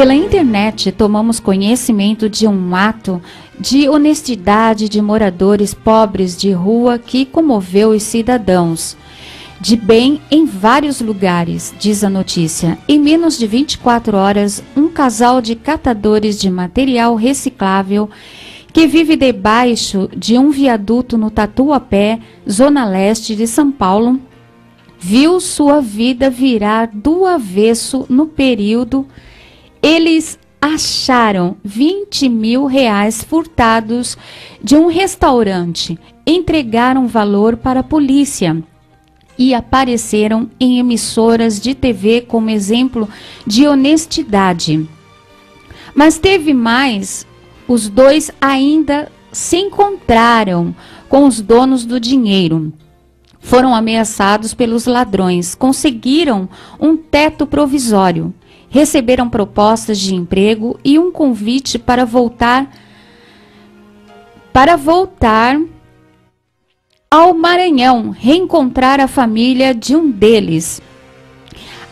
Pela internet, tomamos conhecimento de um ato de honestidade de moradores pobres de rua que comoveu os cidadãos de bem em vários lugares, diz a notícia. Em menos de 24 horas, um casal de catadores de material reciclável que vive debaixo de um viaduto no Tatuapé, zona leste de São Paulo, viu sua vida virar do avesso no período. Eles acharam 20 mil reais furtados de um restaurante, entregaram valor para a polícia e apareceram em emissoras de TV como exemplo de honestidade. Mas teve mais, os dois ainda se encontraram com os donos do dinheiro. Foram ameaçados pelos ladrões, conseguiram um teto provisório, receberam propostas de emprego e um convite para voltar ao Maranhão, reencontrar a família de um deles.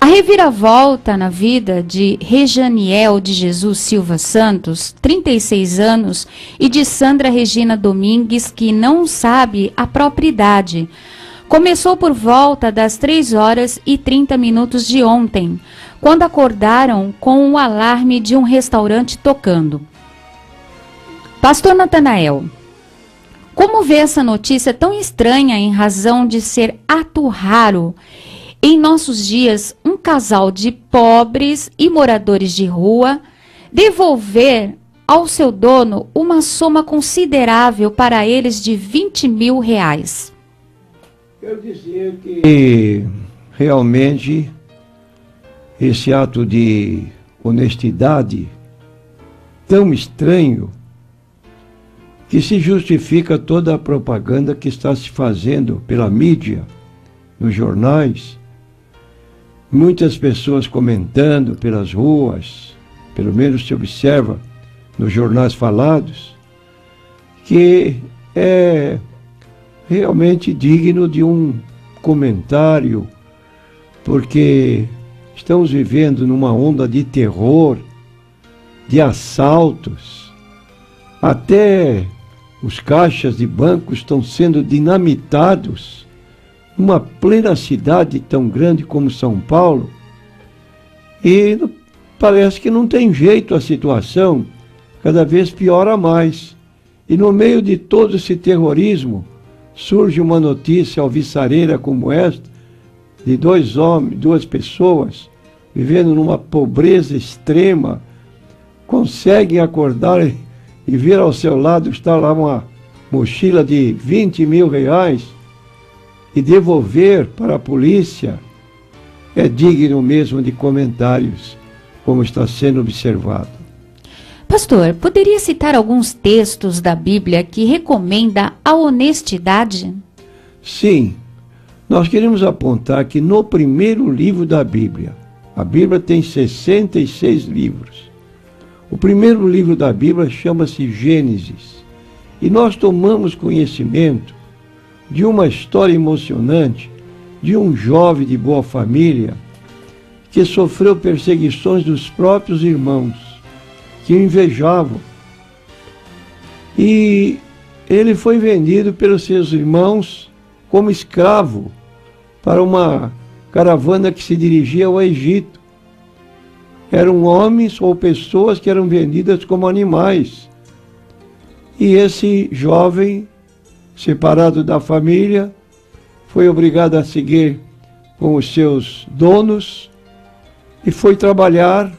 A reviravolta na vida de Rejaniel de Jesus Silva Santos, 36 anos, e de Sandra Regina Domingues, que não sabe a própria idade, começou por volta das 3h30 de ontem, quando acordaram com o alarme de um restaurante tocando. Pastor Natanael, como vê essa notícia tão estranha em razão de ser ato raro em nossos dias um casal de pobres e moradores de rua devolver ao seu dono uma soma considerável para eles de 20 mil reais? Quero dizer que realmente esse ato de honestidade tão estranho que se justifica toda a propaganda que está se fazendo pela mídia, nos jornais, muitas pessoas comentando pelas ruas, pelo menos se observa nos jornais falados, que é realmente digno de um comentário, porque estamos vivendo numa onda de terror, de assaltos, até os caixas de banco estão sendo dinamitados numa plena cidade tão grande como São Paulo, e parece que não tem jeito a situação, cada vez piora mais. E no meio de todo esse terrorismo, surge uma notícia alvissareira como esta, de dois homens, duas pessoas, vivendo numa pobreza extrema, conseguem acordar e ver ao seu lado está lá uma mochila de 20 mil reais e devolver para a polícia, é digno mesmo de comentários, como está sendo observado. Pastor, poderia citar alguns textos da Bíblia que recomenda a honestidade? Sim, nós queremos apontar que no primeiro livro da Bíblia, a Bíblia tem 66 livros. O primeiro livro da Bíblia chama-se Gênesis. E nós tomamos conhecimento de uma história emocionante de um jovem de boa família que sofreu perseguições dos próprios irmãos, que o invejavam. E ele foi vendido pelos seus irmãos como escravo para uma caravana que se dirigia ao Egito. Eram homens ou pessoas que eram vendidas como animais. E esse jovem, separado da família, foi obrigado a seguir com os seus donos e foi trabalhar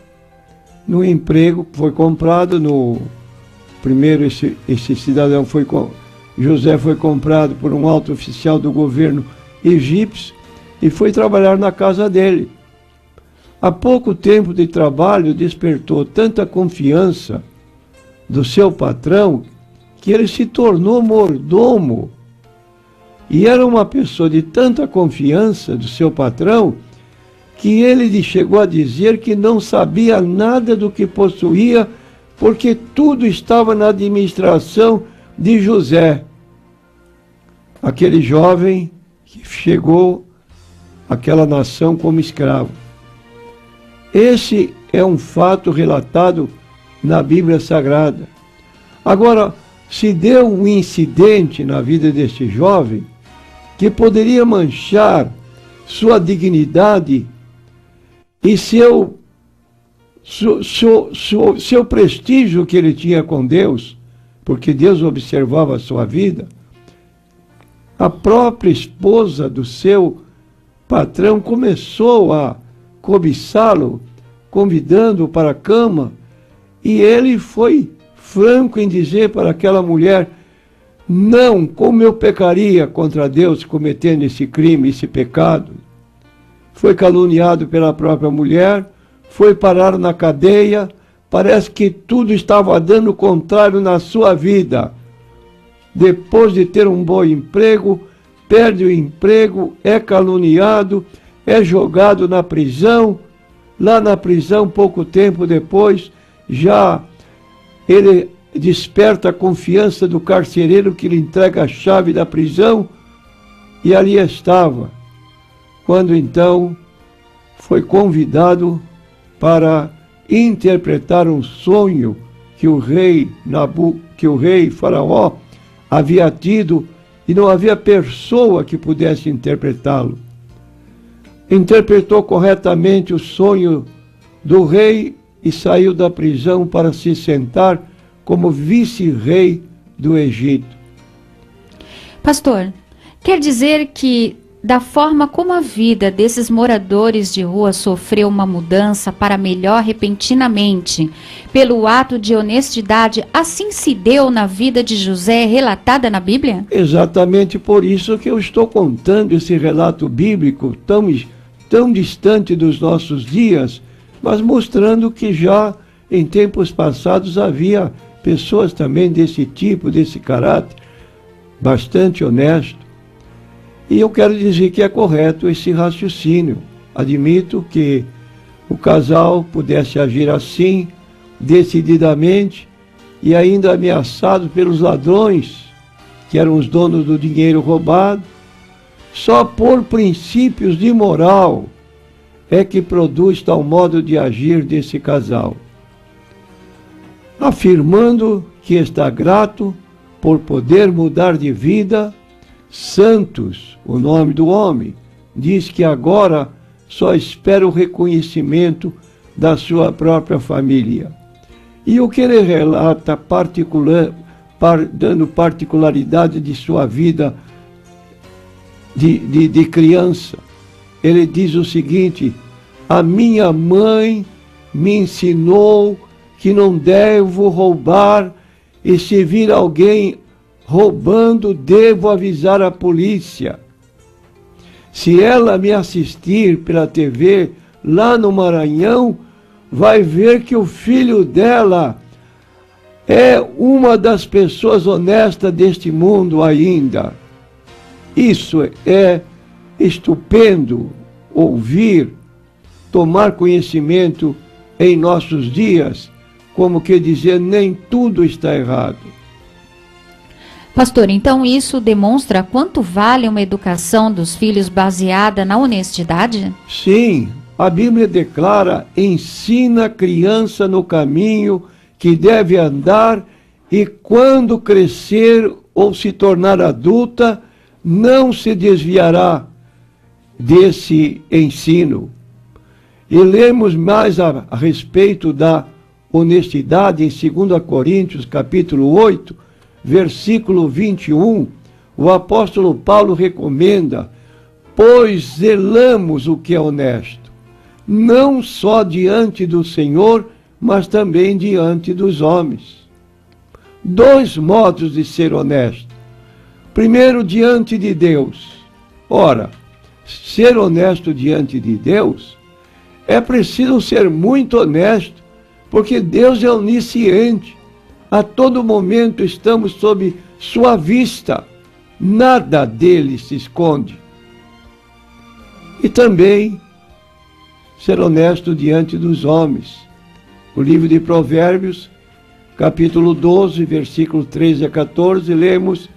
no emprego que foi comprado no primeiro. Esse cidadão José foi comprado por um alto oficial do governo egípcio e foi trabalhar na casa dele. Há pouco tempo de trabalho despertou tanta confiança do seu patrão que ele se tornou mordomo. E era uma pessoa de tanta confiança do seu patrão que ele chegou a dizer que não sabia nada do que possuía, porque tudo estava na administração de José, aquele jovem que chegou àquela nação como escravo. Esse é um fato relatado na Bíblia Sagrada. Agora, se deu um incidente na vida deste jovem que poderia manchar sua dignidade e seu prestígio que ele tinha com Deus, porque Deus observava a sua vida. A própria esposa do seu patrão começou a cobiçá-lo, convidando-o para a cama, e ele foi franco em dizer para aquela mulher: não, como eu pecaria contra Deus cometendo esse crime, esse pecado. Foi caluniado pela própria mulher, foi parar na cadeia, parece que tudo estava dando contrário na sua vida. Depois de ter um bom emprego, perde o emprego, é caluniado, é jogado na prisão. Lá na prisão, pouco tempo depois, já ele desperta a confiança do carcereiro que lhe entrega a chave da prisão, e ali estava, quando então foi convidado para interpretar um sonho que o rei Faraó havia tido, e não havia pessoa que pudesse interpretá-lo. Interpretou corretamente o sonho do rei e saiu da prisão para se sentar como vice-rei do Egito. Pastor, quer dizer que, da forma como a vida desses moradores de rua sofreu uma mudança para melhor repentinamente, pelo ato de honestidade, assim se deu na vida de José relatada na Bíblia? Exatamente por isso que eu estou contando esse relato bíblico tão distante dos nossos dias, mas mostrando que já em tempos passados havia pessoas também desse tipo, desse caráter, bastante honesto. E eu quero dizer que é correto esse raciocínio. Admito que o casal pudesse agir assim, decididamente, e ainda ameaçado pelos ladrões, que eram os donos do dinheiro roubado, só por princípios de moral é que produz tal modo de agir desse casal. Afirmando que está grato por poder mudar de vida. Santos, o nome do homem, diz que agora só espera o reconhecimento da sua própria família. E o que ele relata, dando particularidade de sua vida de criança, ele diz o seguinte: a minha mãe me ensinou que não devo roubar, e se vir alguém roubando, devo avisar a polícia. Se ela me assistir pela TV lá no Maranhão, vai ver que o filho dela é uma das pessoas honestas deste mundo ainda. Isso é estupendo ouvir, tomar conhecimento em nossos dias, como que dizer, nem tudo está errado. Pastor, então isso demonstra quanto vale uma educação dos filhos baseada na honestidade? Sim, a Bíblia declara: ensina a criança no caminho que deve andar, e quando crescer ou se tornar adulta, não se desviará desse ensino. E lemos mais a respeito da honestidade em 2 Coríntios, capítulo 8, versículo 21, o apóstolo Paulo recomenda: pois zelamos o que é honesto, não só diante do Senhor, mas também diante dos homens. Dois modos de ser honesto. Primeiro, diante de Deus. Ora, ser honesto diante de Deus, é preciso ser muito honesto, porque Deus é onisciente. A todo momento estamos sob sua vista. Nada dele se esconde. E também ser honesto diante dos homens. O livro de Provérbios, capítulo 12, versículo 13 a 14, lemos: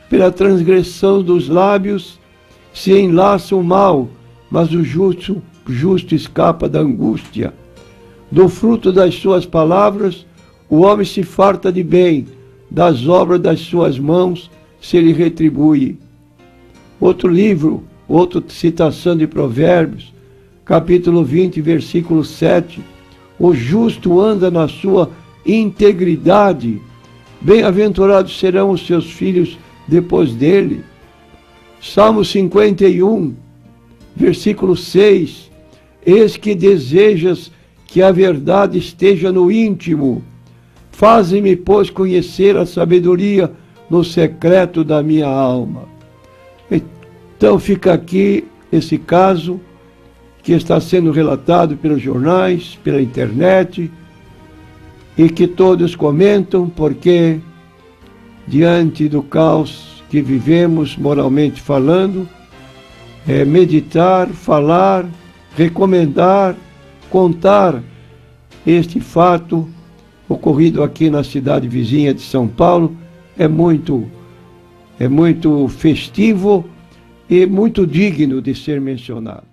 pela transgressão dos lábios se enlaça o mal, mas o justo escapa da angústia. Do fruto das suas palavras, o homem se farta de bem, das obras das suas mãos se lhe retribui. Outro livro, outra citação de Provérbios, capítulo 20, versículo 7. O justo anda na sua integridade, bem-aventurados serão os seus filhos depois dele. Salmo 51, versículo 6. Eis que desejas que a verdade esteja no íntimo. Faze-me, pois, conhecer a sabedoria no secreto da minha alma. Então fica aqui esse caso que está sendo relatado pelos jornais, pela internet, e que todos comentam, porque diante do caos que vivemos, moralmente falando, meditar, falar, recomendar, contar este fato ocorrido aqui na cidade vizinha de São Paulo é muito festivo e muito digno de ser mencionado.